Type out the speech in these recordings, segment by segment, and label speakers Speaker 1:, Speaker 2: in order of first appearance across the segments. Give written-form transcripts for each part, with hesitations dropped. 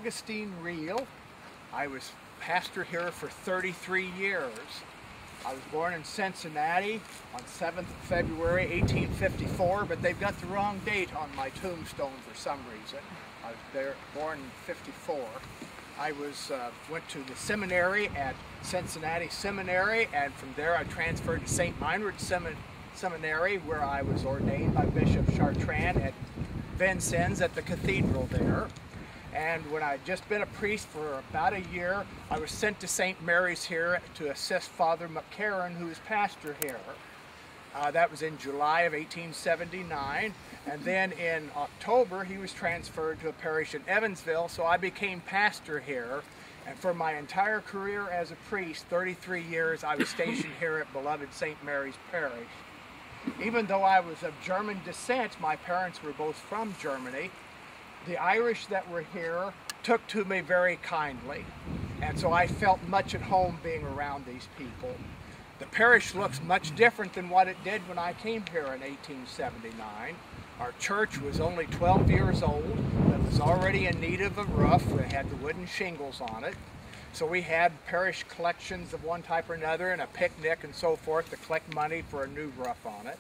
Speaker 1: Augustine Reel. I was pastor here for 33 years. I was born in Cincinnati on 7th of February 1854, but they've got the wrong date on my tombstone for some reason. I was there, born in 54. I went to the seminary at Cincinnati Seminary, and from there I transferred to St. Meinrad Seminary, where I was ordained by Bishop Chartrand at Vincennes at the cathedral there. And when I'd just been a priest for about a year, I was sent to St. Mary's here to assist Father McCarran, who is pastor here. That was in July of 1879. And then in October, he was transferred to a parish in Evansville, so I became pastor here. And for my entire career as a priest, 33 years, I was stationed here at beloved St. Mary's Parish. Even though I was of German descent, my parents were both from Germany. The Irish that were here took to me very kindly, and so I felt much at home being around these people. The parish looks much different than what it did when I came here in 1879. Our church was only 12 years old. It was already in need of a roof. It had the wooden shingles on it. So we had parish collections of one type or another and a picnic and so forth to collect money for a new roof on it.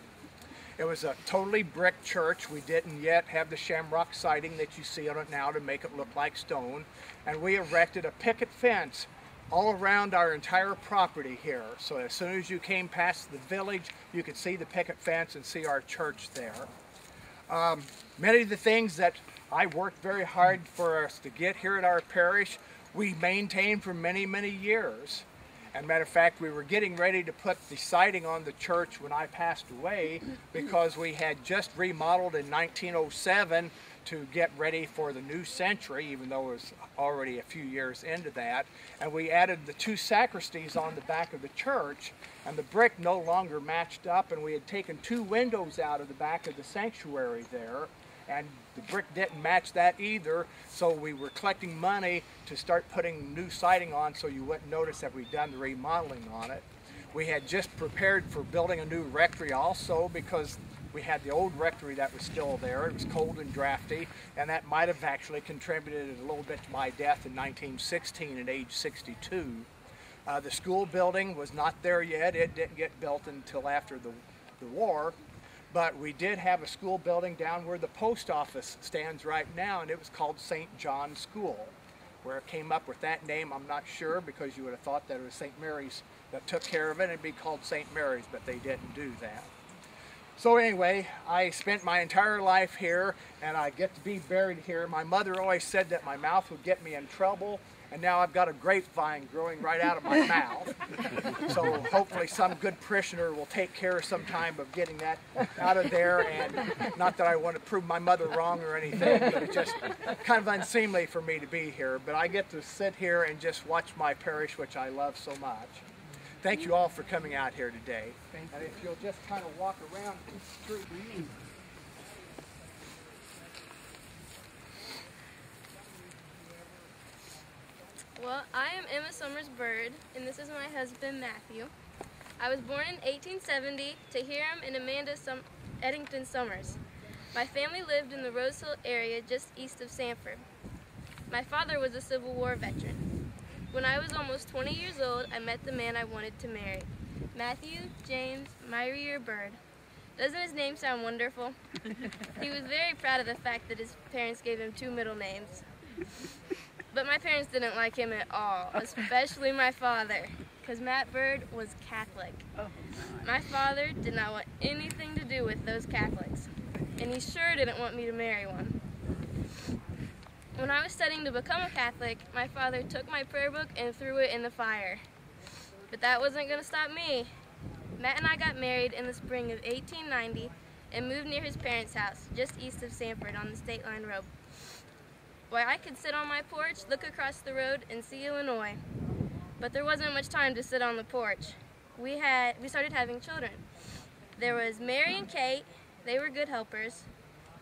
Speaker 1: It was a totally brick church. We didn't yet have the shamrock siding that you see on it now to make it look like stone. And we erected a picket fence all around our entire property here. So as soon as you came past the village, you could see the picket fence and see our church there. Many of the things that I worked very hard for us to get here at our parish, we maintained for many, many years. As a matter of fact, we were getting ready to put the siding on the church when I passed away because we had just remodeled in 1907 to get ready for the new century, even though it was already a few years into that. And we added the 2 sacristies on the back of the church, and the brick no longer matched up, and we had taken 2 windows out of the back of the sanctuary there, and the brick didn't match that either, so we were collecting money to start putting new siding on so you wouldn't notice that we'd done the remodeling on it. We had just prepared for building a new rectory also because we had the old rectory that was still there. It was cold and drafty, and that might have actually contributed a little bit to my death in 1916 at age 62. The school building was not there yet. It didn't get built until after the war. But we did have a school building down where the post office stands right now, and it was called St. John's School. Where it came up with that name, I'm not sure, because you would have thought that it was St. Mary's that took care of it, and it'd be called St. Mary's, but they didn't do that. So anyway, I spent my entire life here, and I get to be buried here. My mother always said that my mouth would get me in trouble, and now I've got a grapevine growing right out of my mouth. So hopefully some good parishioner will take care sometime of getting that out of there. And not that I want to prove my mother wrong or anything, but it's just kind of unseemly for me to be here. But I get to sit here and just watch my parish, which I love so much. Thank you all for coming out here today. And if you'll just kind of walk around through these.
Speaker 2: Well, I am Emma Summers Bird, and this is my husband, Matthew. I was born in 1870 to Hiram and Amanda Eddington Summers. My family lived in the Rose Hill area just east of Sanford. My father was a Civil War veteran. When I was almost 20 years old, I met the man I wanted to marry, Matthew James Myrier Bird. Doesn't his name sound wonderful? He was very proud of the fact that his parents gave him 2 middle names. But my parents didn't like him at all, especially my father, because Matt Bird was Catholic. My father did not want anything to do with those Catholics, and he sure didn't want me to marry one. When I was studying to become a Catholic, my father took my prayer book and threw it in the fire. But that wasn't going to stop me. Matt and I got married in the spring of 1890 and moved near his parents' house, just east of Sanford on the State Line Road. Why, I could sit on my porch, look across the road, and see Illinois. But there wasn't much time to sit on the porch. We started having children. There was Mary and Kate, they were good helpers,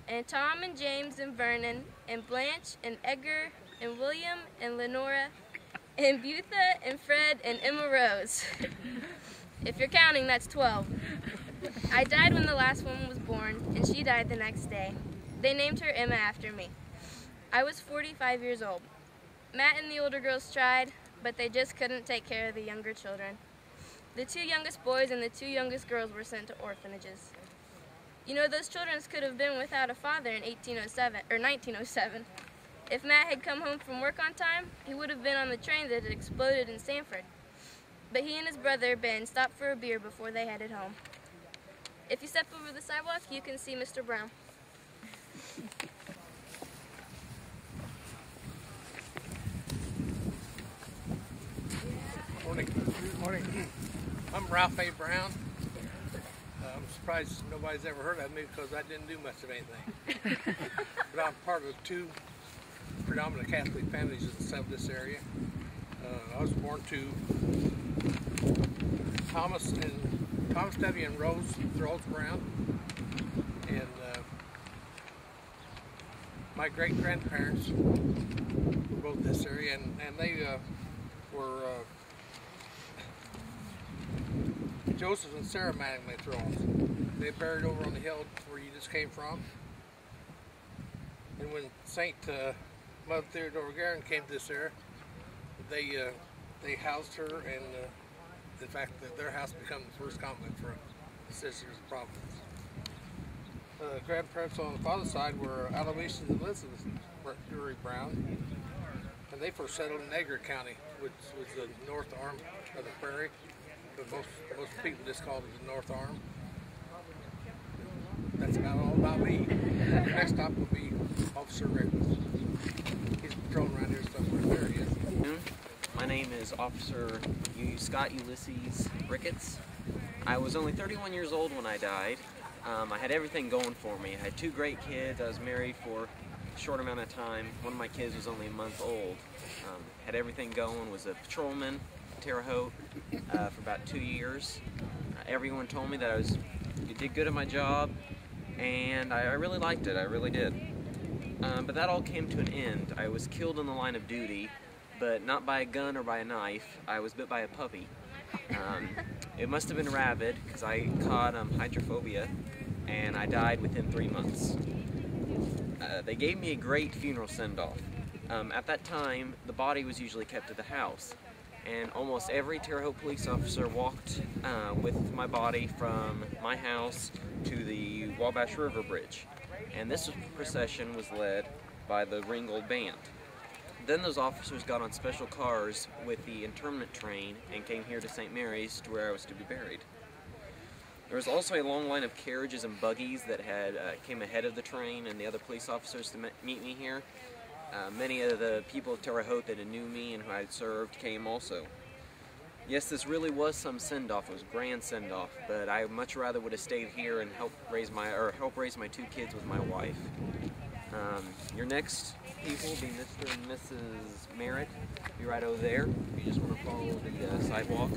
Speaker 2: and Tom and James and Vernon, and Blanche and Edgar and William and Lenora, and Butha and Fred and Emma Rose. If you're counting, that's 12. I died when the last one was born, and she died the next day. They named her Emma after me. I was 45 years old. Matt and the older girls tried, but they just couldn't take care of the younger children. The 2 youngest boys and the 2 youngest girls were sent to orphanages. You know, those children could have been without a father in 1907. If Matt had come home from work on time, he would have been on the train that had exploded in Sanford. But he and his brother, Ben, stopped for a beer before they headed home. If you step over the sidewalk, you can see Mr. Brown.
Speaker 3: Morning. Good morning. I'm Ralph A. Brown. I'm surprised nobody's ever heard of me because I didn't do much of anything. But I'm part of 2 predominant Catholic families in this area. I was born to Thomas W. and Rose Brown, and my great-grandparents were both this area, and they were Joseph and Sarah Mattingly Throwns. They buried over on the hill where you just came from. And when Saint Mother Theodora Guerin came to this area, they housed her, and in fact, their house became the first convent for Sisters of Providence. Grandparents on the father's side were Aloysius and Elizabeth Drury Brown, and they first settled in Edgar County, which was the north arm of the prairie. But most people just called it the North Arm. That's about all about me. The next stop will be Officer Ricketts. He's patrolling around here somewhere. There he is.
Speaker 4: My name is Officer Scott Ulysses Ricketts. I was only 31 years old when I died. I had everything going for me. I had 2 great kids. I was married for a short amount of time. One of my kids was only a month old. Had everything going, was a patrolman in Terre Haute for about 2 years. Everyone told me that I did good at my job, and I really liked it. I really did. But that all came to an end. I was killed in the line of duty, but not by a gun or by a knife. I was bit by a puppy. It must have been rabid, because I caught hydrophobia, and I died within 3 months. They gave me a great funeral send-off. At that time, the body was usually kept at the house, and almost every Terre Haute police officer walked with my body from my house to the Wabash River Bridge, and this procession was led by the Ringgold Band. Then those officers got on special cars with the interment train and came here to St. Mary's, to where I was to be buried. There was also a long line of carriages and buggies that came ahead of the train and the other police officers to meet me here. Many of the people of Terre Haute that knew me and who I had served came also. Yes, this really was some send-off. It was a grand send-off, but I much rather would have stayed here and help raise my 2 kids with my wife. Your next people will be Mr. and Mrs. Merritt. Be right over there. You just want to follow the sidewalk.